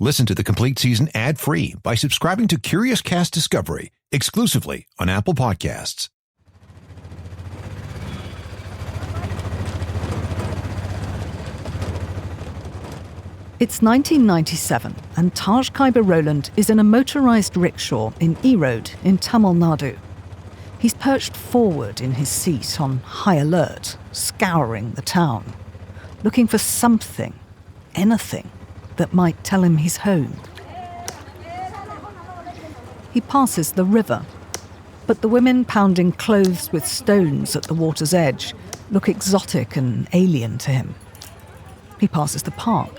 Listen to the complete season ad-free by subscribing to Curious Cast Discovery exclusively on Apple Podcasts. It's 1997 and Taj Khyber Roland is in a motorised rickshaw in E-Road in Tamil Nadu. He's perched forward in his seat on high alert, scouring the town, looking for something, anything, that might tell him he's home. He passes the river, but the women pounding clothes with stones at the water's edge look exotic and alien to him. He passes the park,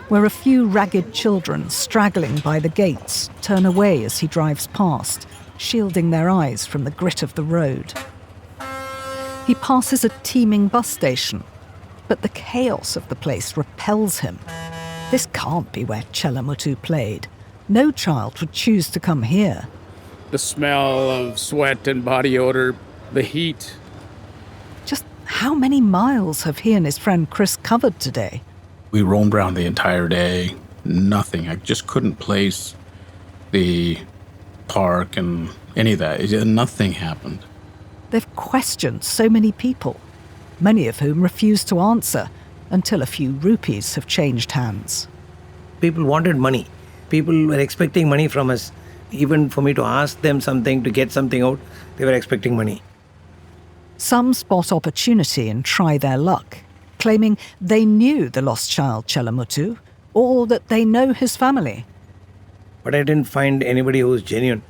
where a few ragged children straggling by the gates turn away as he drives past, shielding their eyes from the grit of the road. He passes a teeming bus station, but the chaos of the place repels him. This can't be where Chellamuthu played. No child would choose to come here. The smell of sweat and body odor, the heat. Just how many miles have he and his friend Chris covered today? We roamed around the entire day. Nothing. I just couldn't place the park and any of that. Nothing happened. They've questioned so many people, many of whom refuse to answer until a few rupees have changed hands. People wanted money. People were expecting money from us. Even for me to ask them something, to get something out, they were expecting money. Some spot opportunity and try their luck, claiming they knew the lost child Chellamuthu, or that they know his family. But I didn't find anybody who was genuine.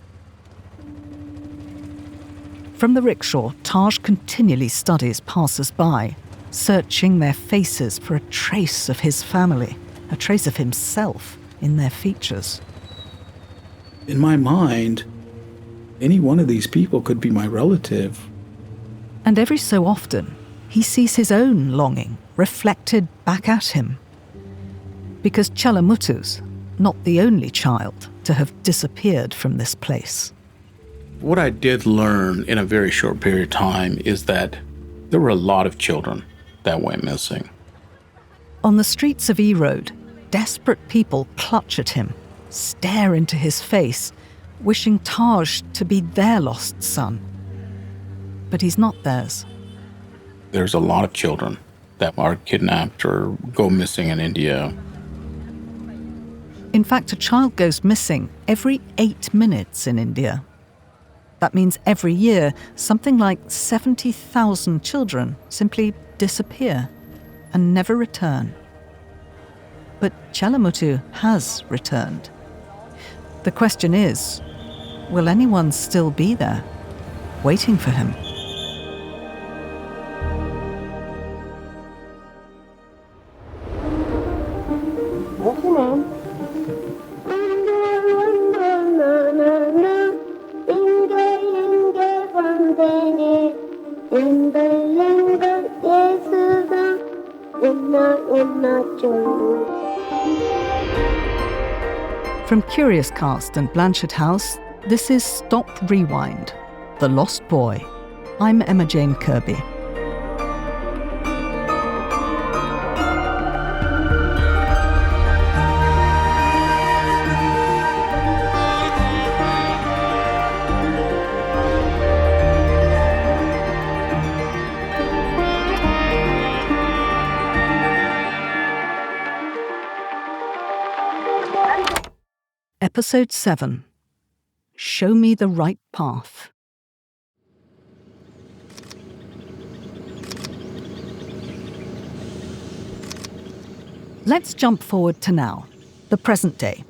From the rickshaw, Taj continually studies passers-by, searching their faces for a trace of his family, a trace of himself in their features. In my mind, any one of these people could be my relative. And every so often, he sees his own longing reflected back at him. Because Chellamuthu's not the only child to have disappeared from this place. What I did learn in a very short period of time is that there were a lot of children that went missing. On the streets of E-Road, desperate people clutch at him, stare into his face, wishing Taj to be their lost son. But he's not theirs. There's a lot of children that are kidnapped or go missing in India. In fact, a child goes missing every 8 minutes in India. That means every year, something like 70,000 children simply disappear and never return. But Chellamuthu has returned. The question is, will anyone still be there, waiting for him? What's your name? From Curious Cast and Blanchard House, this is Stop Rewind, The Lost Boy. I'm Emma Jane Kirby. Episode 7. Show Me the Right Path. Let's jump forward to now, the present day.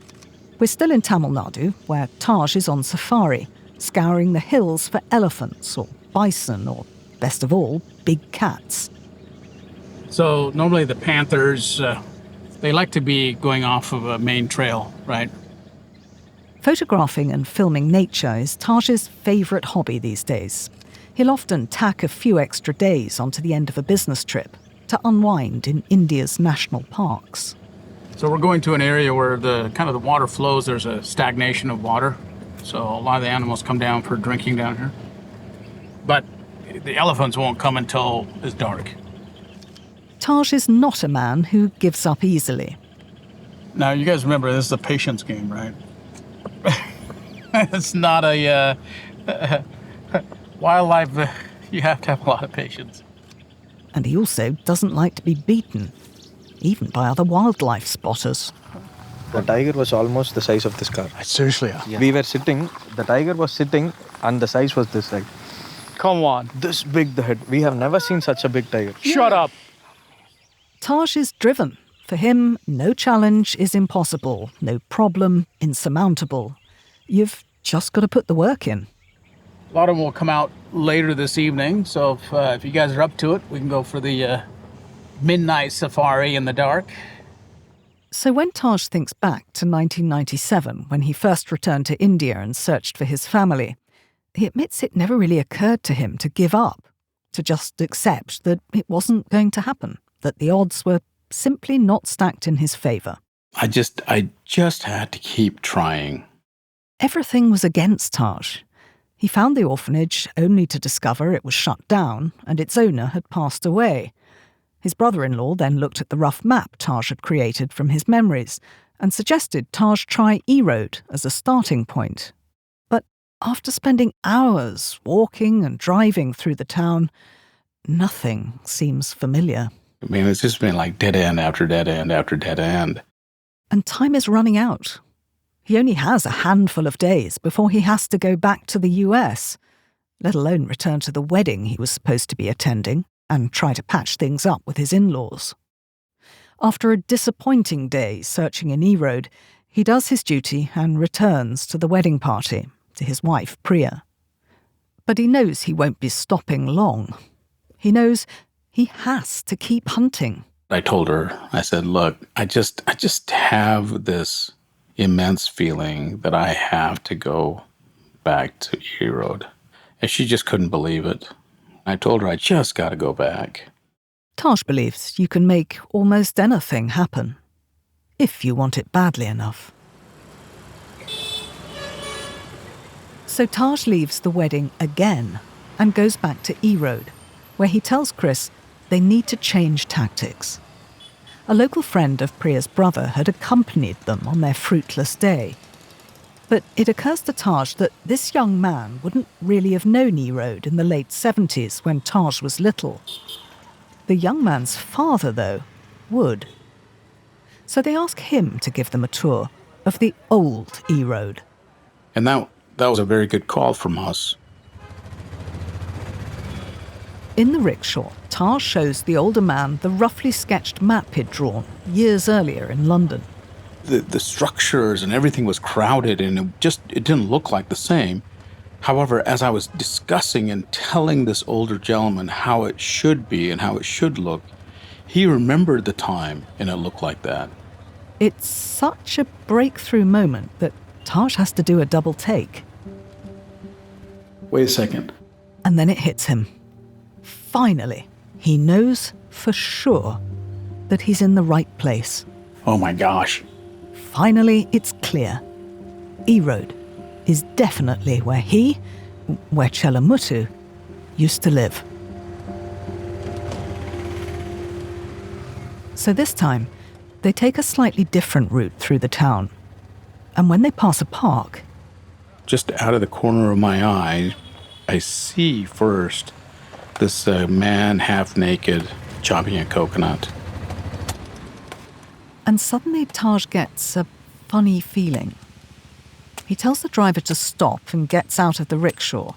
We're still in Tamil Nadu, where Taj is on safari, scouring the hills for elephants or bison or, best of all, big cats. So normally the panthers, they like to be going off of a main trail, right? Photographing and filming nature is Taj's favourite hobby these days. He'll often tack a few extra days onto the end of a business trip to unwind in India's national parks. So we're going to an area where the water flows. There's a stagnation of water. So a lot of the animals come down for drinking down here. But the elephants won't come until it's dark. Taj is not a man who gives up easily. Now, you guys remember, this is a patience game, right? It's not a wildlife. You have to have a lot of patience. And he also doesn't like to be beaten, even by other wildlife spotters. The tiger was almost the size of this car. Seriously? Yeah. We were sitting, the tiger was sitting, and the size was this size. Come on. This big, the head. We have never seen such a big tiger. Shut up. Taj is driven. For him, no challenge is impossible, no problem insurmountable. You've just got to put the work in. A lot of them will come out later this evening, so if you guys are up to it, we can go for the midnight safari in the dark. So when Taj thinks back to 1997, when he first returned to India and searched for his family, he admits it never really occurred to him to give up, to just accept that it wasn't going to happen, that the odds were simply not stacked in his favour. I just had to keep trying. Everything was against Taj. He found the orphanage only to discover it was shut down and its owner had passed away. His brother-in-law then looked at the rough map Taj had created from his memories and suggested Taj try E-Road as a starting point. But after spending hours walking and driving through the town, nothing seems familiar. I mean, it's just been like dead end after dead end after dead end. And time is running out. He only has a handful of days before he has to go back to the US, let alone return to the wedding he was supposed to be attending and try to patch things up with his in-laws. After a disappointing day searching in E-Road, he does his duty and returns to the wedding party, to his wife, Priya. But he knows he won't be stopping long. He knows he has to keep hunting. I told her, I said, look, I just have this immense feeling that I have to go back to E-Road. And she just couldn't believe it. I told her I just got to go back. Taj believes you can make almost anything happen, if you want it badly enough. So Taj leaves the wedding again and goes back to E-Road, where he tells Chris they need to change tactics. A local friend of Priya's brother had accompanied them on their fruitless day. But it occurs to Taj that this young man wouldn't really have known E-Road in the late 70s when Taj was little. The young man's father, though, would. So they ask him to give them a tour of the old E-Road. And that was a very good call from us. In the rickshaw, Taj shows the older man the roughly sketched map he'd drawn years earlier in London. The structures and everything was crowded and it didn't look like the same. However, as I was discussing and telling this older gentleman how it should be and how it should look, he remembered the time and it looked like that. It's such a breakthrough moment that Taj has to do a double take. Wait a second. And then it hits him. Finally, he knows for sure that he's in the right place. Oh my gosh. Finally, it's clear. E-Road is definitely where Chellamuthu used to live. So this time, they take a slightly different route through the town. And when they pass a park... Just out of the corner of my eye, I see first this man half naked chopping a coconut. And suddenly Taj gets a funny feeling. He tells the driver to stop and gets out of the rickshaw.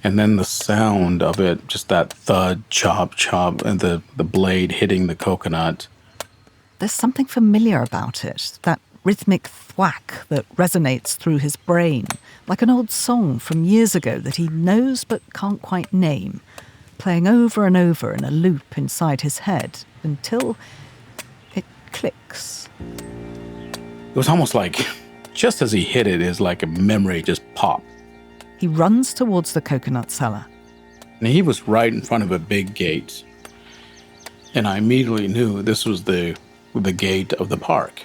And then the sound of it, just that thud, chop, chop, and the blade hitting the coconut. There's something familiar about it, that rhythmic thwack that resonates through his brain, like an old song from years ago that he knows but can't quite name, playing over and over in a loop inside his head until it clicks. It was almost like, just as he hit it, is like a memory just popped. He runs towards the coconut cellar. And he was right in front of a big gate. And I immediately knew this was the gate of the park.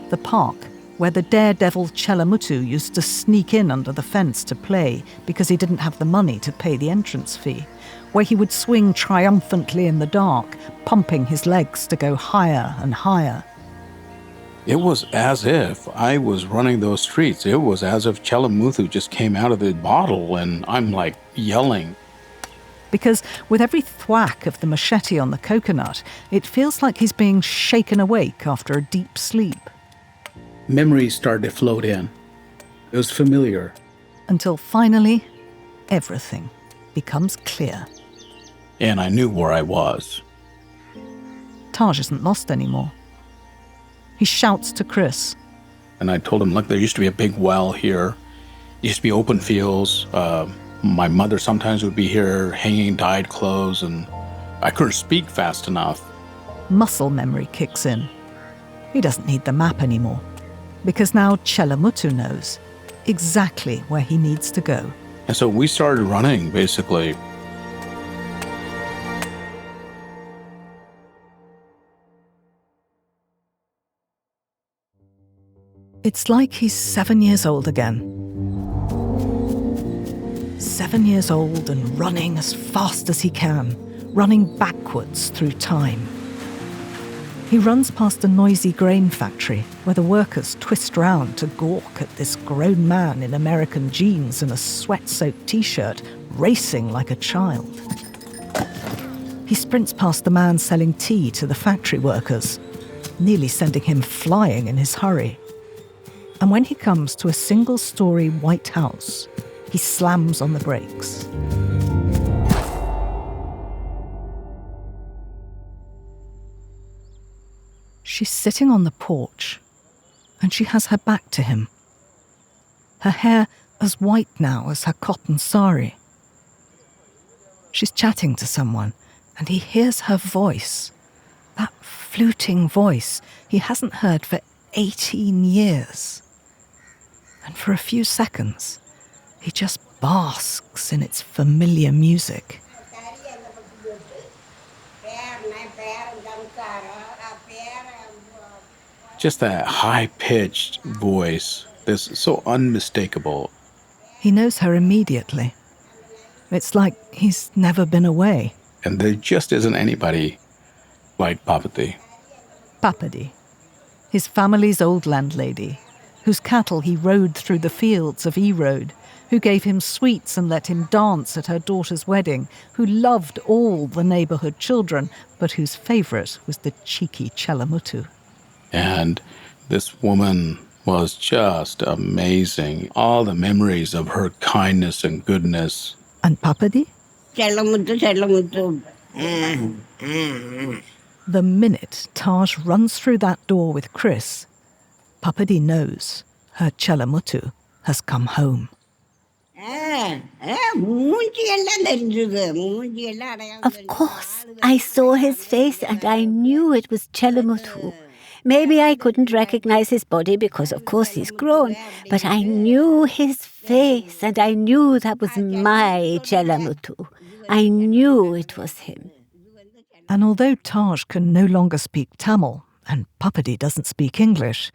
The park where the daredevil Chellamuthu used to sneak in under the fence to play because he didn't have the money to pay the entrance fee, where he would swing triumphantly in the dark, pumping his legs to go higher and higher. It was as if I was running those streets. It was as if Chellamuthu just came out of the bottle, and I'm like yelling. Because with every thwack of the machete on the coconut, it feels like he's being shaken awake after a deep sleep. Memories started to float in. It was familiar. Until finally, everything becomes clear. And I knew where I was. Taj isn't lost anymore. He shouts to Chris. And I told him, look, there used to be a big well here. There used to be open fields. My mother sometimes would be here hanging dyed clothes, and I couldn't speak fast enough. Muscle memory kicks in. He doesn't need the map anymore, because now Chellamuthu knows exactly where he needs to go. And so we started running, basically. It's like he's 7 years old again. 7 years old and running as fast as he can, running backwards through time. He runs past a noisy grain factory where the workers twist round to gawk at this grown man in American jeans and a sweat-soaked t-shirt racing like a child. He sprints past the man selling tea to the factory workers, nearly sending him flying in his hurry. And when he comes to a single-story white house, he slams on the brakes. She's sitting on the porch, and she has her back to him. Her hair as white now as her cotton sari. She's chatting to someone, and he hears her voice, that fluting voice he hasn't heard for 18 years. And for a few seconds, he just basks in its familiar music. Just that high-pitched voice that's so unmistakable. He knows her immediately. It's like he's never been away. And there just isn't anybody like Papati. Papadi, his family's old landlady, whose cattle he rode through the fields of E-Road, who gave him sweets and let him dance at her daughter's wedding, who loved all the neighborhood children, but whose favorite was the cheeky Chellamuthu. And this woman was just amazing. All the memories of her kindness and goodness. And Papadi? Chellamuthu, Chellamuthu. The minute Taj runs through that door with Chris, Papadi knows her Chellamuthu has come home. Of course, I saw his face and I knew it was Chellamuthu. Maybe I couldn't recognize his body because, of course, he's grown, but I knew his face and I knew that was my Chellamuthu. I knew it was him. And although Taj can no longer speak Tamil and Papadi doesn't speak English,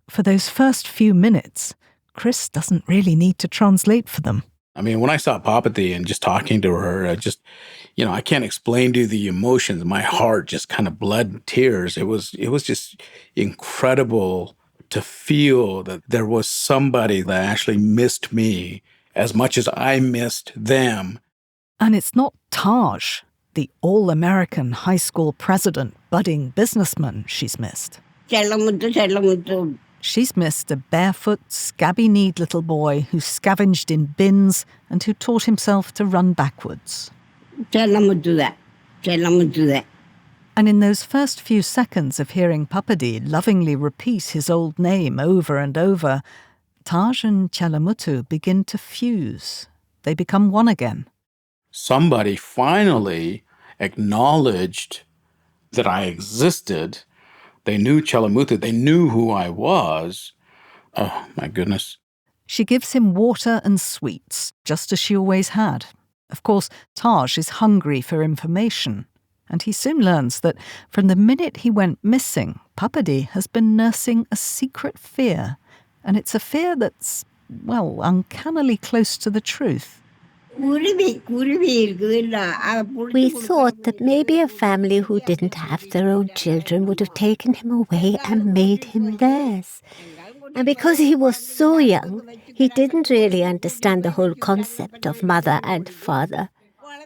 for those first few minutes, Chris doesn't really need to translate for them. I mean, when I saw Papati and just talking to her, I can't explain to you the emotions. My heart just kind of bled tears. It was just incredible to feel that there was somebody that actually missed me as much as I missed them. And it's not Taj, the all-American high school president, budding businessman, she's missed. Chellamuthu, Chellamuthu. She's missed a barefoot, scabby-kneed little boy who scavenged in bins and who taught himself to run backwards. Chellamuthu. And in those first few seconds of hearing Papadi lovingly repeat his old name over and over, Taj and Chellamuthu begin to fuse. They become one again. Somebody finally acknowledged that I existed. They knew Chellamuthu. They knew who I was. Oh, my goodness. She gives him water and sweets, just as she always had. Of course, Taj is hungry for information, and he soon learns that from the minute he went missing, Papadi has been nursing a secret fear, and it's a fear that's, uncannily close to the truth. We thought that maybe a family who didn't have their own children would have taken him away and made him theirs. And because he was so young, he didn't really understand the whole concept of mother and father.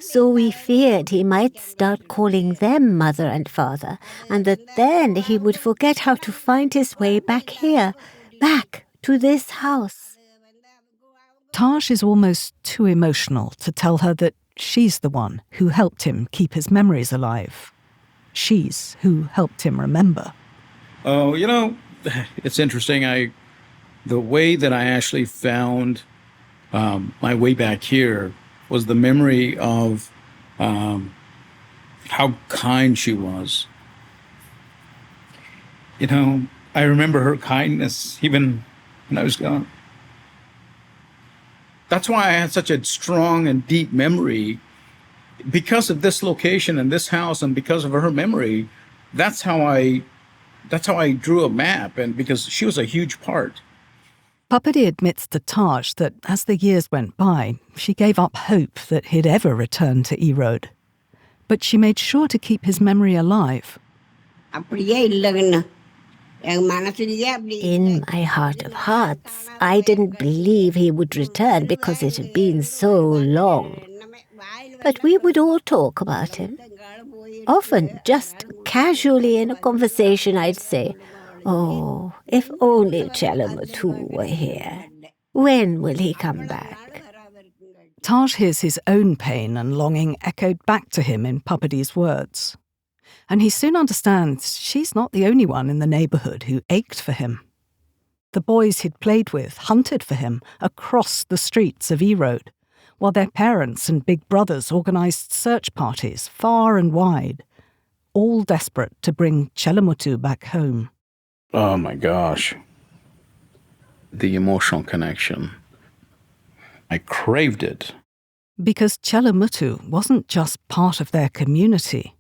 So we feared he might start calling them mother and father, and that then he would forget how to find his way back here, back to this house. Taj is almost too emotional to tell her that she's the one who helped him keep his memories alive. She's who helped him remember. Oh, it's interesting. The way that I actually found my way back here was the memory of how kind she was. I remember her kindness even when I was gone. That's why I had such a strong and deep memory. Because of this location and this house and because of her memory, that's how I drew a map, and because she was a huge part. Papadi admits to Taj that as the years went by, she gave up hope that he'd ever return to Erode. But she made sure to keep his memory alive. In my heart of hearts, I didn't believe he would return because it had been so long. But we would all talk about him. Often, just casually in a conversation, I'd say, "Oh, if only Chellamuthu were here. When will he come back?" Taj hears his own pain and longing echoed back to him in Papadi's words. And he soon understands she's not the only one in the neighbourhood who ached for him. The boys he'd played with hunted for him across the streets of Erode, while their parents and big brothers organised search parties far and wide, all desperate to bring Chellamuthu back home. Oh my gosh. The emotional connection. I craved it. Because Chellamuthu wasn't just part of their community.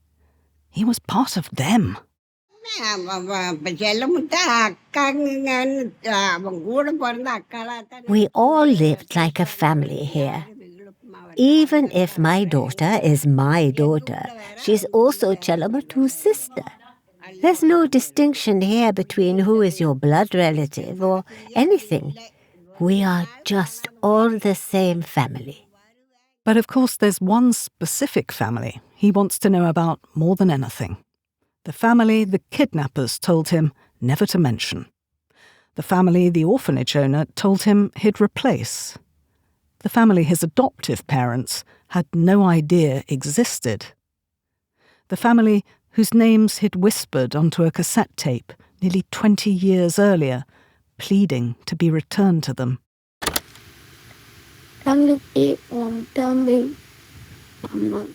He was part of them. We all lived like a family here. Even if my daughter is my daughter, she's also Chellamuthu's sister. There's no distinction here between who is your blood relative or anything. We are just all the same family. But of course there's one specific family he wants to know about more than anything. The family the kidnappers told him never to mention. The family the orphanage owner told him he'd replace. The family his adoptive parents had no idea existed. The family whose names he'd whispered onto a cassette tape nearly 20 years earlier, pleading to be returned to them.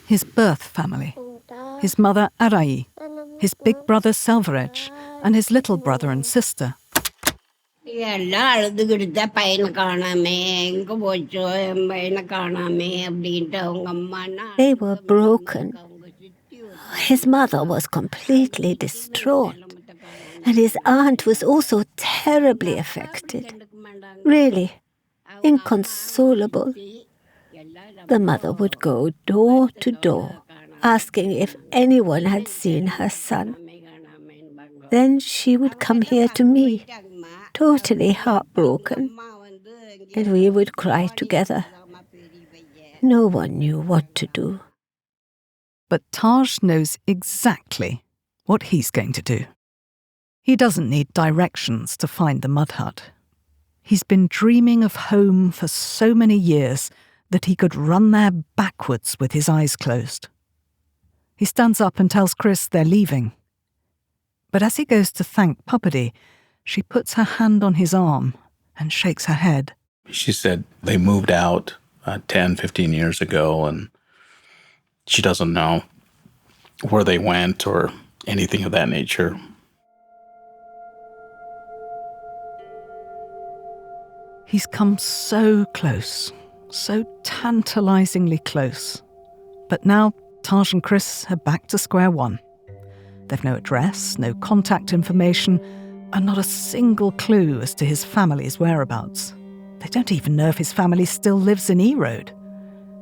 His birth family, his mother Arai, his big brother Selvarej, and his little brother and sister. They were broken. His mother was completely distraught, and his aunt was also terribly affected. Really, inconsolable. The mother would go door to door, asking if anyone had seen her son. Then she would come here to me, totally heartbroken, and we would cry together. No one knew what to do. But Taj knows exactly what he's going to do. He doesn't need directions to find the mud hut. He's been dreaming of home for so many years that he could run there backwards with his eyes closed. He stands up and tells Chris they're leaving. But as he goes to thank Papadi, she puts her hand on his arm and shakes her head. She said they moved out 10, 15 years ago, and she doesn't know where they went or anything of that nature. He's come so close, so tantalizingly close. But now Taj and Chris are back to square one. They've no address, no contact information, and not a single clue as to his family's whereabouts. They don't even know if his family still lives in Erode.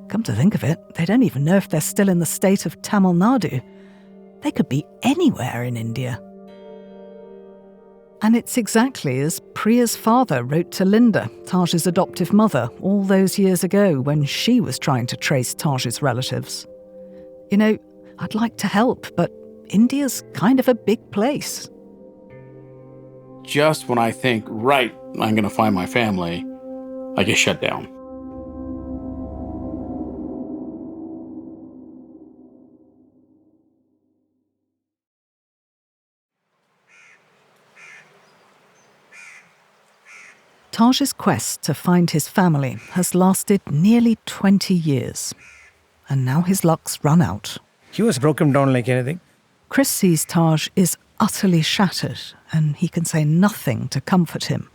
Come to think of it, they don't even know if they're still in the state of Tamil Nadu. They could be anywhere in India. And it's exactly as Priya's father wrote to Linda, Taj's adoptive mother, all those years ago when she was trying to trace Taj's relatives. You know, I'd like to help, but India's kind of a big place. Just when I think, right, I'm going to find my family, I get shut down. Taj's quest to find his family has lasted nearly 20 years. And now his luck's run out. He was broken down like anything. Chris sees Taj is utterly shattered, and he can say nothing to comfort him.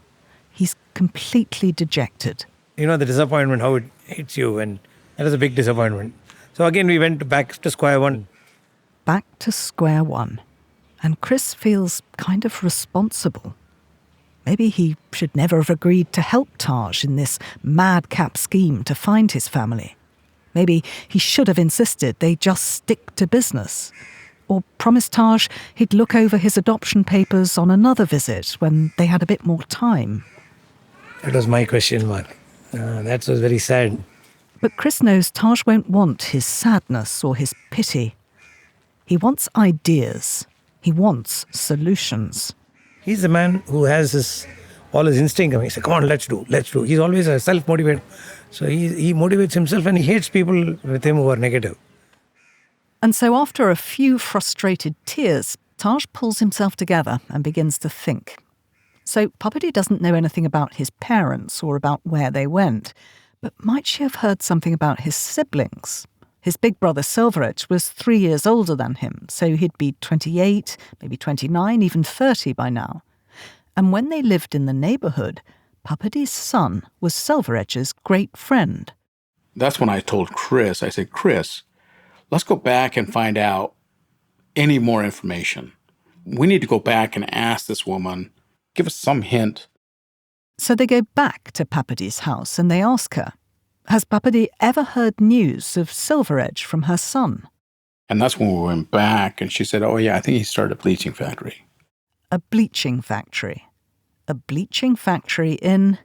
He's completely dejected. You know the disappointment, how it hits you, and that is a big disappointment. So again, we went back to square one. Back to square one. And Chris feels kind of responsible. Maybe he should never have agreed to help Taj in this madcap scheme to find his family. Maybe he should have insisted they just stick to business. Or promised Taj he'd look over his adoption papers on another visit when they had a bit more time. That was my question mark. That was very sad. But Chris knows Taj won't want his sadness or his pity. He wants ideas. He wants solutions. He's the man who has all his instinct. He says, come on, let's do. He's always a self-motivated. So he motivates himself and he hates people with him who are negative. And so after a few frustrated tears, Taj pulls himself together and begins to think. So Papadi doesn't know anything about his parents or about where they went, but might she have heard something about his siblings? His big brother Silverage was 3 years older than him, so he'd be 28, maybe 29, even 30 by now. And when they lived in the neighbourhood, Papadi's son was Silveredge's great friend. That's when I told Chris, I said, Chris, let's go back and find out any more information. We need to go back and ask this woman, give us some hint. So they go back to Papadi's house and they ask her, has Papadi ever heard news of Silveredge from her son? And that's when we went back and she said, oh yeah, I think he started a bleaching factory. A bleaching factory. A bleaching factory in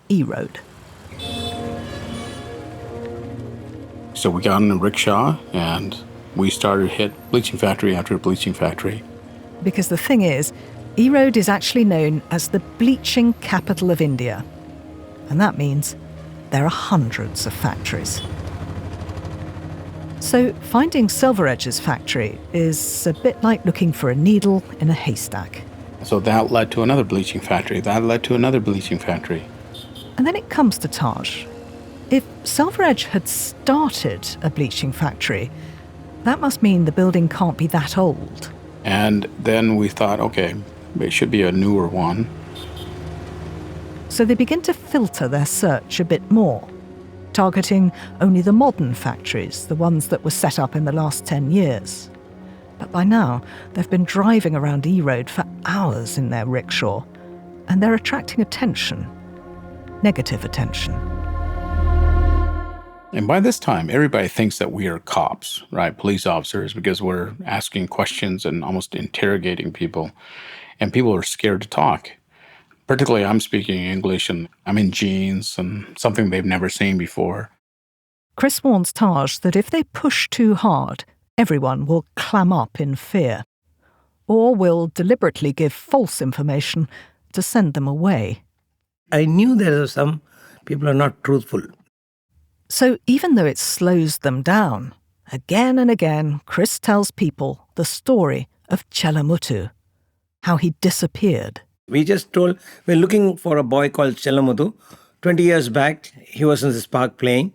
E Road. So we got in a rickshaw and we started hit bleaching factory after bleaching factory. Because the thing is, E Road is actually known as the bleaching capital of India. And that means there are hundreds of factories. So finding Silveredge's factory is a bit like looking for a needle in a haystack. So that led to another bleaching factory. That led to another bleaching factory. And then it comes to Taj. If Silveredge had started a bleaching factory, that must mean the building can't be that old. And then we thought, okay, it should be a newer one. So they begin to filter their search a bit more, targeting only the modern factories, the ones that were set up in the last 10 years. But by now, they've been driving around E Road for hours in their rickshaw, and they're attracting attention, negative attention. And by this time, everybody thinks that we are cops, right? Police officers, because we're asking questions and almost interrogating people. And people are scared to talk. Particularly, I'm speaking English and I'm in jeans and something they've never seen before. Chris warns Taj that if they push too hard, everyone will clam up in fear, or will deliberately give false information to send them away. I knew there are some people are not truthful. So even though it slows them down, again and again, Chris tells people the story of Chellamuthu, how he disappeared. We just told, we're looking for a boy called Chellamuthu. 20 years back, he was in this park playing,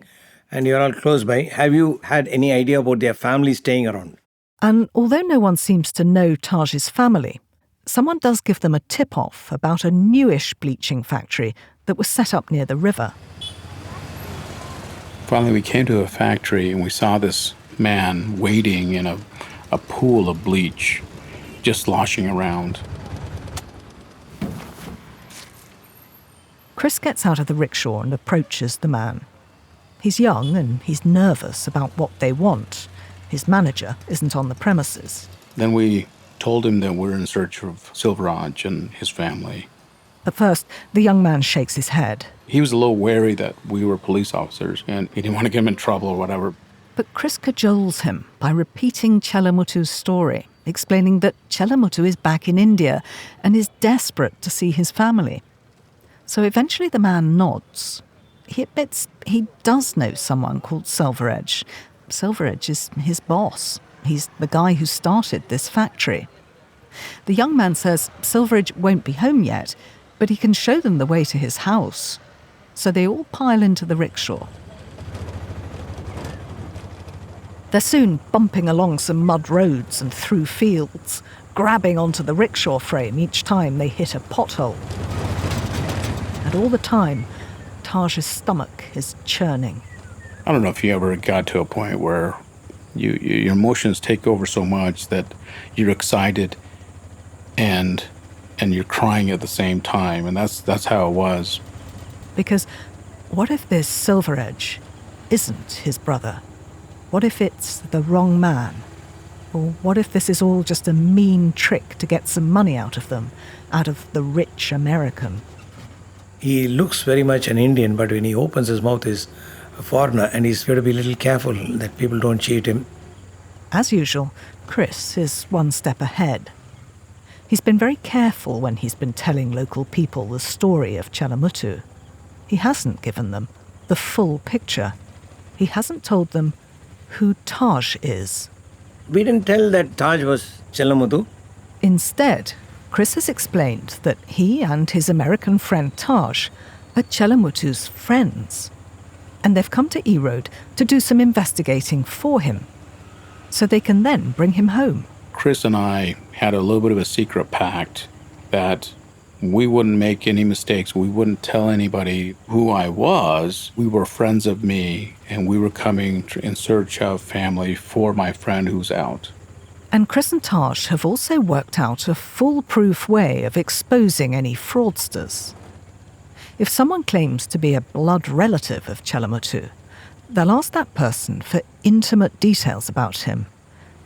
and you're all close by. Have you had any idea about their family staying around? And although no one seems to know Taj's family, someone does give them a tip-off about a newish bleaching factory that was set up near the river. Finally, we came to a factory and we saw this man wading in a pool of bleach, just sloshing around. Chris gets out of the rickshaw and approaches the man. He's young and he's nervous about what they want. His manager isn't on the premises. Then we told him that we're in search of Silveraj and his family. At first, the young man shakes his head. He was a little wary that we were police officers and he didn't want to get him in trouble or whatever. But Chris cajoles him by repeating Chellamuthu's story, explaining that Chellamuthu is back in India and is desperate to see his family. So eventually the man nods. He admits he does know someone called Silveraj. Silveraj is his boss. He's the guy who started this factory. The young man says Silveraj won't be home yet, but he can show them the way to his house. So they all pile into the rickshaw. They're soon bumping along some mud roads and through fields, grabbing onto the rickshaw frame each time they hit a pothole. And all the time, Taj's stomach is churning. I don't know if you ever got to a point where your emotions take over so much that you're excited and you're crying at the same time, and that's how it was. Because what if this Silveraj isn't his brother? What if it's the wrong man? Or what if this is all just a mean trick to get some money out of them, out of the rich American? He looks very much an Indian, but when he opens his mouth, he's a foreigner, and he's got to be a little careful that people don't cheat him. As usual, Chris is one step ahead. He's been very careful when he's been telling local people the story of Chellamuthu. He hasn't given them the full picture. He hasn't told them who Taj is. We didn't tell that Taj was Chellamuthu. Instead, Chris has explained that he and his American friend Taj are Chellamuthu's friends. And they've come to E-Road to do some investigating for him, so they can then bring him home. Chris and I had a little bit of a secret pact that we wouldn't make any mistakes. We wouldn't tell anybody who I was. We were friends of me, and we were coming in search of family for my friend who's out. And Chris and Taj have also worked out a foolproof way of exposing any fraudsters. If someone claims to be a blood relative of Chellamuthu, they'll ask that person for intimate details about him.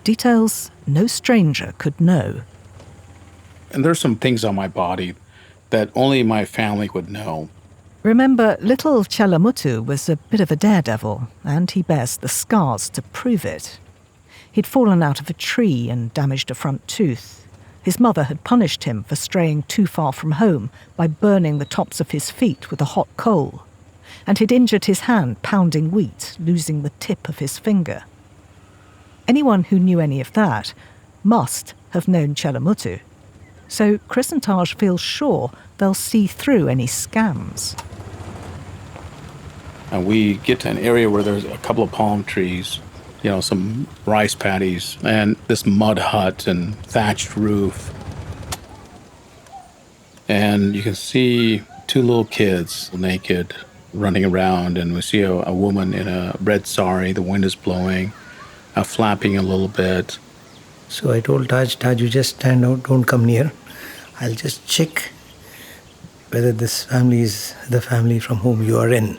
Details no stranger could know. And there's some things on my body that only my family would know. Remember, little Chellamuthu was a bit of a daredevil, and he bears the scars to prove it. He'd fallen out of a tree and damaged a front tooth. His mother had punished him for straying too far from home by burning the tops of his feet with a hot coal, and he'd injured his hand pounding wheat, losing the tip of his finger. Anyone who knew any of that must have known Chellamuthu. So Chris and Taj feel sure they'll see through any scams. And we get to an area where there's a couple of palm trees, some rice paddies, and this mud hut and thatched roof. And you can see two little kids naked running around, and we see a woman in a red sari. The wind is blowing, flapping a little bit. So I told Taj, you just stand out, don't come near. I'll just check whether this family is the family from whom you are in.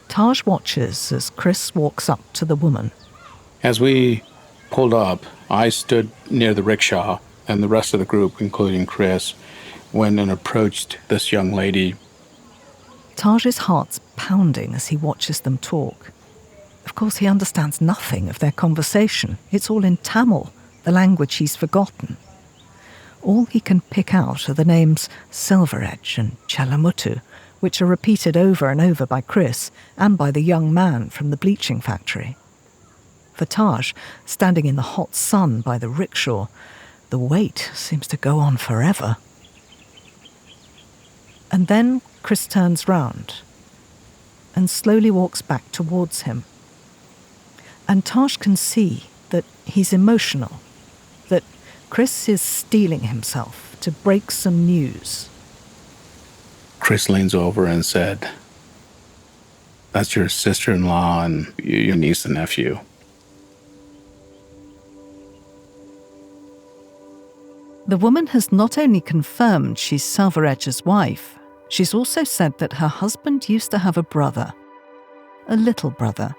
Taj watches as Chris walks up to the woman. As we pulled up, I stood near the rickshaw, and the rest of the group, including Chris, went and approached this young lady. Taj's heart's pounding as he watches them talk. Of course, he understands nothing of their conversation. It's all in Tamil, the language he's forgotten. All he can pick out are the names Silveraj and Chellamuthu, which are repeated over and over by Chris and by the young man from the bleaching factory. For Taj, standing in the hot sun by the rickshaw, the wait seems to go on forever. And then Chris turns round and slowly walks back towards him. And Taj can see that he's emotional, that Chris is steeling himself to break some news. Chris leans over and said, "That's your sister-in-law and your niece and nephew." The woman has not only confirmed she's Silveraj's wife, she's also said that her husband used to have a brother. a little brother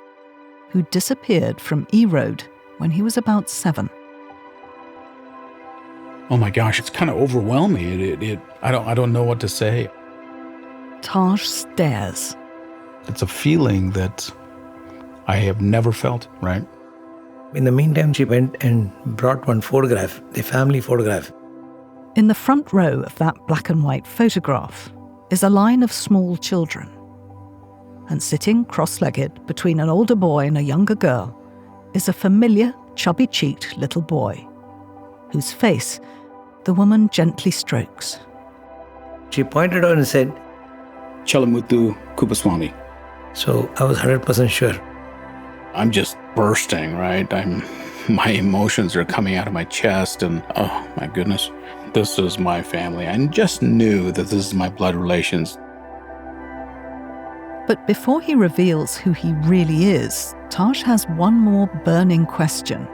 who disappeared from E Road when he was about 7. Oh my gosh, it's kind of overwhelming. I don't know what to say. Taj stares. It's a feeling that I have never felt, right? In the meantime, she went and brought one photograph, the family photograph. In the front row of that black and white photograph is a line of small children. And sitting cross-legged between an older boy and a younger girl is a familiar, chubby-cheeked little boy, whose face the woman gently strokes. She pointed out and said, Chellamuthu Kupaswamy. so I was 100% sure. I'm just bursting, right? My emotions are coming out of my chest, and oh my goodness, this is my family. I just knew that this is my blood relations. But before he reveals who he really is, Taj has one more burning question.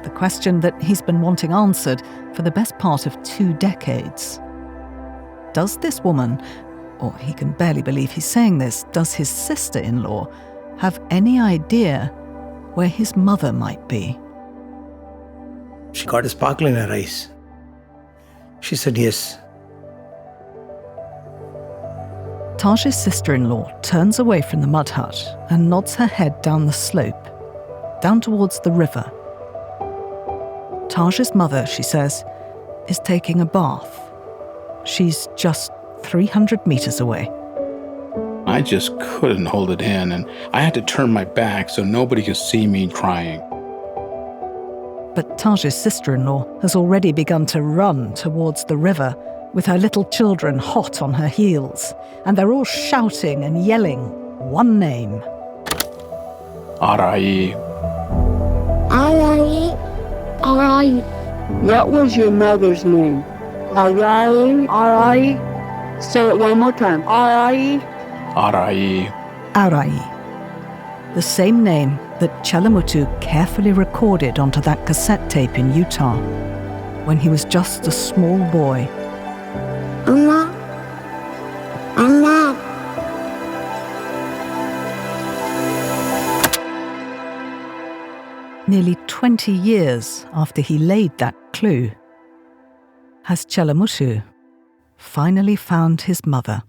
The question that he's been wanting answered for the best part of 2 decades. Does this woman, or he can barely believe he's saying this, does his sister-in-law have any idea where his mother might be? She got a sparkle in her eyes. She said yes. Taj's sister-in-law turns away from the mud hut and nods her head down the slope, down towards the river. Taj's mother, she says, is taking a bath. She's just 300 meters away. I just couldn't hold it in, and I had to turn my back so nobody could see me crying. But Taj's sister-in-law has already begun to run towards the river, with her little children hot on her heels, and they're all shouting and yelling one name. Arai. Arai. Arai. What was your mother's name? Arai. Arai. Say it one more time. Arai. Arai. Arai. The same name that Chellamuthu carefully recorded onto that cassette tape in Utah when he was just a small boy. Amma. Amma. Nearly 20 years after he laid that clue, has Chellamuthu finally found his mother.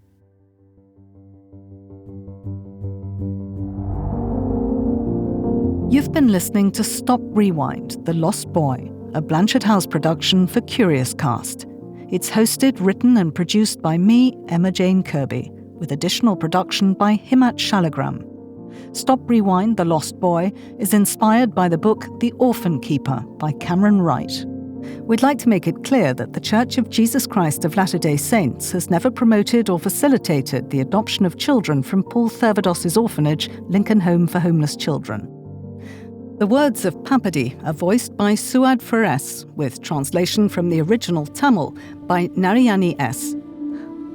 You've been listening to Stop Rewind, The Lost Boy, a Blanchard House production for Curious Cast. It's hosted, written and produced by me, Emma Jane Kirby, with additional production by Himat Shalagram. Stop Rewind, The Lost Boy is inspired by the book The Orphan Keeper by Cameron Wright. We'd like to make it clear that the Church of Jesus Christ of Latter-day Saints has never promoted or facilitated the adoption of children from Paul Thurvedos's orphanage, Lincoln Home for Homeless Children. The words of Papadi are voiced by Suad Fares, with translation from the original Tamil by Narayani S.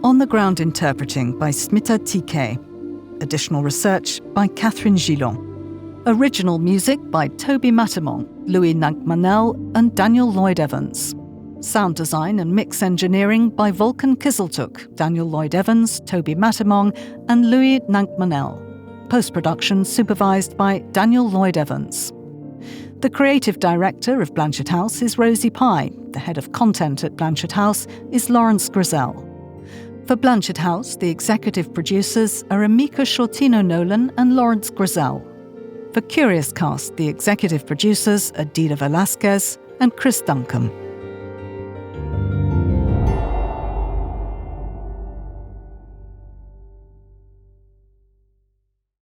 On-the-ground interpreting by Smita TK. Additional research by Catherine Gillon. Original music by Toby Matamong, Louis Nankmanel and Daniel Lloyd Evans. Sound design and mix engineering by Volkan Kiseltuk, Daniel Lloyd Evans, Toby Matamong and Louis Nankmanel. Post-production supervised by Daniel Lloyd Evans. The creative director of Blanchard House is Rosie Pye. The head of content at Blanchard House is Lawrence Grizel. For Blanchard House, the executive producers are Amika Shortino-Nolan and Lawrence Grizel. For Curious Cast, the executive producers are Dina Velasquez and Chris Duncombe.